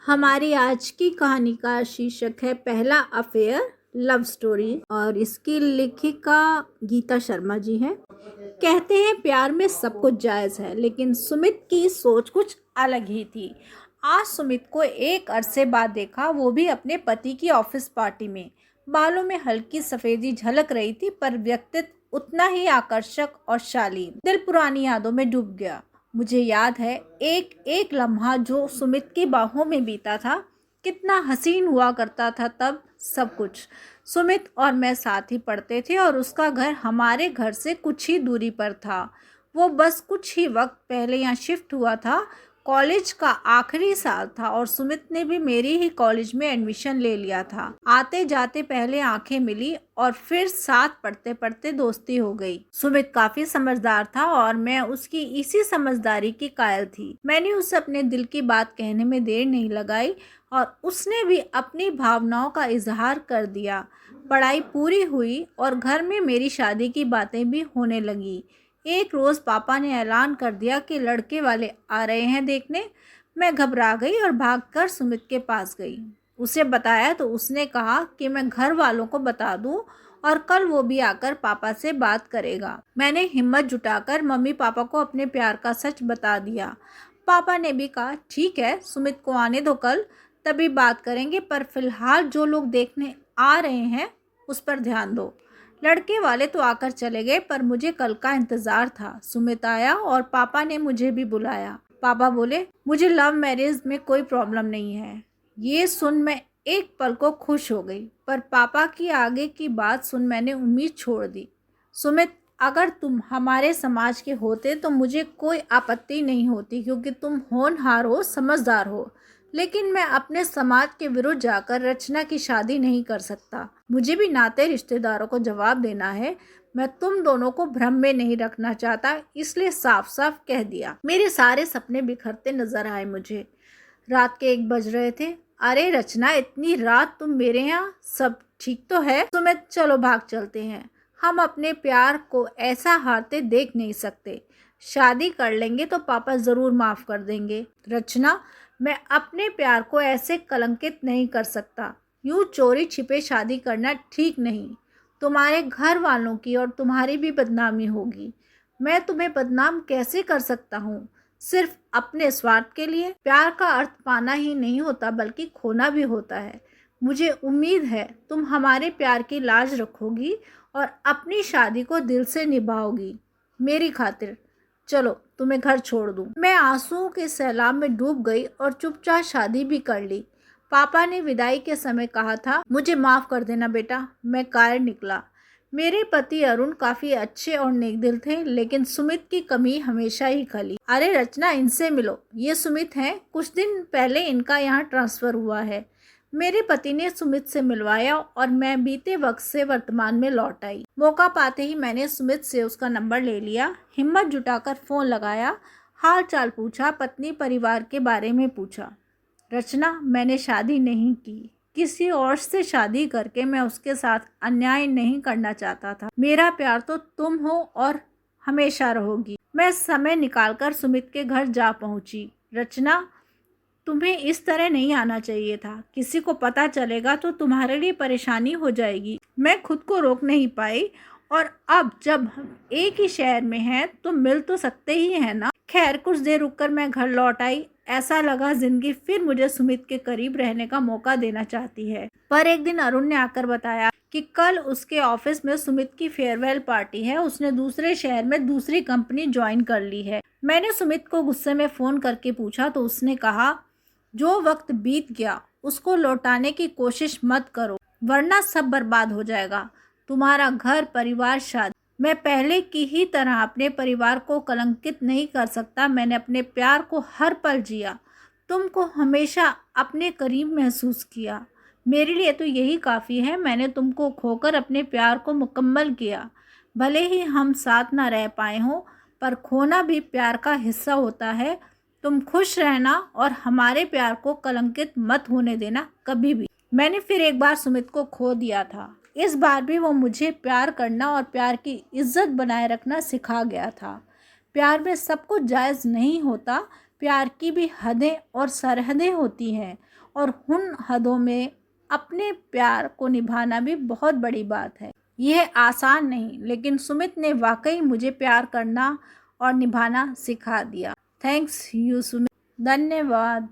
हमारी आज की कहानी का शीर्षक है पहला अफेयर लव स्टोरी और इसकी लेखिका गीता शर्मा जी हैं। कहते हैं प्यार में सब कुछ जायज़ है, लेकिन सुमित की सोच कुछ अलग ही थी। आज सुमित को एक अरसे बाद देखा, वो भी अपने पति की ऑफिस पार्टी में। बालों में हल्की सफ़ेदी झलक रही थी, पर व्यक्तित्व उतना ही आकर्षक और शालीन। दिल पुरानी यादों में डूब गया। मुझे याद है एक एक लम्हा जो सुमित की बाहों में बीता था, कितना हसीन हुआ करता था तब सब कुछ। सुमित और मैं साथ ही पढ़ते थे और उसका घर हमारे घर से कुछ ही दूरी पर था। वो बस कुछ ही वक्त पहले यहाँ शिफ्ट हुआ था। कॉलेज का आखिरी साल था और सुमित ने भी मेरी ही कॉलेज में एडमिशन ले लिया था। आते जाते पहले आंखें मिली और फिर साथ पढ़ते पढ़ते दोस्ती हो गई। सुमित काफी समझदार था और मैं उसकी इसी समझदारी की कायल थी। मैंने उसे अपने दिल की बात कहने में देर नहीं लगाई और उसने भी अपनी भावनाओं का इजहार कर दिया। पढ़ाई पूरी हुई और घर में मेरी शादी की बातें भी होने लगी। एक रोज़ पापा ने ऐलान कर दिया कि लड़के वाले आ रहे हैं देखने। मैं घबरा गई और भागकर सुमित के पास गई। उसे बताया तो उसने कहा कि मैं घर वालों को बता दूं और कल वो भी आकर पापा से बात करेगा। मैंने हिम्मत जुटाकर मम्मी पापा को अपने प्यार का सच बता दिया। पापा ने भी कहा ठीक है, सुमित को आने दो, कल तभी बात करेंगे, पर फिलहाल जो लोग देखने आ रहे हैं उस पर ध्यान दो। लड़के वाले तो आकर चले गए, पर मुझे कल का इंतज़ार था। सुमित आया और पापा ने मुझे भी बुलाया। पापा बोले मुझे लव मैरिज में कोई प्रॉब्लम नहीं है। ये सुन मैं एक पल को खुश हो गई, पर पापा की आगे की बात सुन मैंने उम्मीद छोड़ दी। सुमित, अगर तुम हमारे समाज के होते तो मुझे कोई आपत्ति नहीं होती, क्योंकि तुम होनहार हो, समझदार हो। लेकिन मैं अपने समाज के विरुद्ध जाकर रचना की शादी नहीं कर सकता। मुझे भी नाते रिश्तेदारों को जवाब देना है। मैं तुम दोनों को भ्रम में नहीं रखना चाहता, इसलिए साफ साफ कह दिया। मेरे सारे सपने बिखरते नजर आए मुझे। रात के 1 बज रहे थे। अरे रचना, इतनी रात तुम मेरे यहाँ? सब ठीक तो है? सुमित, चलो भाग चलते हैं। हम अपने प्यार को ऐसा हारते देख नहीं सकते। शादी कर लेंगे तो पापा ज़रूर माफ़ कर देंगे। रचना, मैं अपने प्यार को ऐसे कलंकित नहीं कर सकता। यूँ चोरी छिपे शादी करना ठीक नहीं। तुम्हारे घर वालों की और तुम्हारी भी बदनामी होगी। मैं तुम्हें बदनाम कैसे कर सकता हूँ? सिर्फ अपने स्वार्थ के लिए? प्यार का अर्थ पाना ही नहीं होता, बल्कि खोना भी होता है। मुझे उम्मीद है तुम हमारे प्यार की लाज रखोगी और अपनी शादी को दिल से निभाओगी, मेरी खातिर। चलो तुम्हें घर छोड़ दूं। मैं आंसुओं के सैलाब में डूब गई और चुपचाप शादी भी कर ली। पापा ने विदाई के समय कहा था, मुझे माफ़ कर देना बेटा। मैं कायर निकला। मेरे पति अरुण काफ़ी अच्छे और नेक दिल थे, लेकिन सुमित की कमी हमेशा ही खली। अरे रचना, इनसे मिलो, ये सुमित हैं। कुछ दिन पहले इनका यहाँ ट्रांसफ़र हुआ है। मेरे पति ने सुमित से मिलवाया और मैं बीते वक्त से वर्तमान में लौट आई। मौका पाते ही मैंने सुमित से उसका नंबर ले लिया। हिम्मत जुटाकर फ़ोन लगाया, हाल चाल पूछा, पत्नी परिवार के बारे में पूछा। रचना, मैंने शादी नहीं की। किसी और से शादी करके मैं उसके साथ अन्याय नहीं करना चाहता था। मेरा प्यार तो तुम हो और हमेशा रहोगी। मैं समय निकालकर सुमित के घर जा पहुंची। रचना, तुम्हें इस तरह नहीं आना चाहिए था। किसी को पता चलेगा तो तुम्हारे लिए परेशानी हो जाएगी। मैं खुद को रोक नहीं पाई, और अब जब हम एक ही शहर में हैं तो मिल तो सकते ही हैं ना। खैर, कुछ देर रुककर मैं घर लौट आई। ऐसा लगा जिंदगी फिर मुझे सुमित के करीब रहने का मौका देना चाहती है। पर एक दिन अरुण ने आकर बताया कि कल उसके ऑफिस में सुमित की फेयरवेल पार्टी है। उसने दूसरे शहर में दूसरी कंपनी ज्वाइन कर ली है। मैंने सुमित को गुस्से में फ़ोन करके पूछा तो उसने कहा, जो वक्त बीत गया उसको लौटाने की कोशिश मत करो, वरना सब बर्बाद हो जाएगा। तुम्हारा घर, परिवार, शादी। मैं पहले की ही तरह अपने परिवार को कलंकित नहीं कर सकता। मैंने अपने प्यार को हर पल जिया, तुमको हमेशा अपने करीब महसूस किया। मेरे लिए तो यही काफ़ी है। मैंने तुमको खोकर अपने प्यार को मुकम्मल किया। भले ही हम साथ ना रह पाए हों, पर खोना भी प्यार का हिस्सा होता है। तुम खुश रहना और हमारे प्यार को कलंकित मत होने देना कभी भी। मैंने फिर एक बार सुमित को खो दिया था। इस बार भी वो मुझे प्यार करना और प्यार की इज्जत बनाए रखना सिखा गया था। प्यार में सब कुछ जायज़ नहीं होता। प्यार की भी हदें और सरहदें होती हैं, और उन हदों में अपने प्यार को निभाना भी बहुत बड़ी बात है। यह आसान नहीं, लेकिन सुमित ने वाकई मुझे प्यार करना और निभाना सिखा दिया। Thanks you Sumit. धन्यवाद।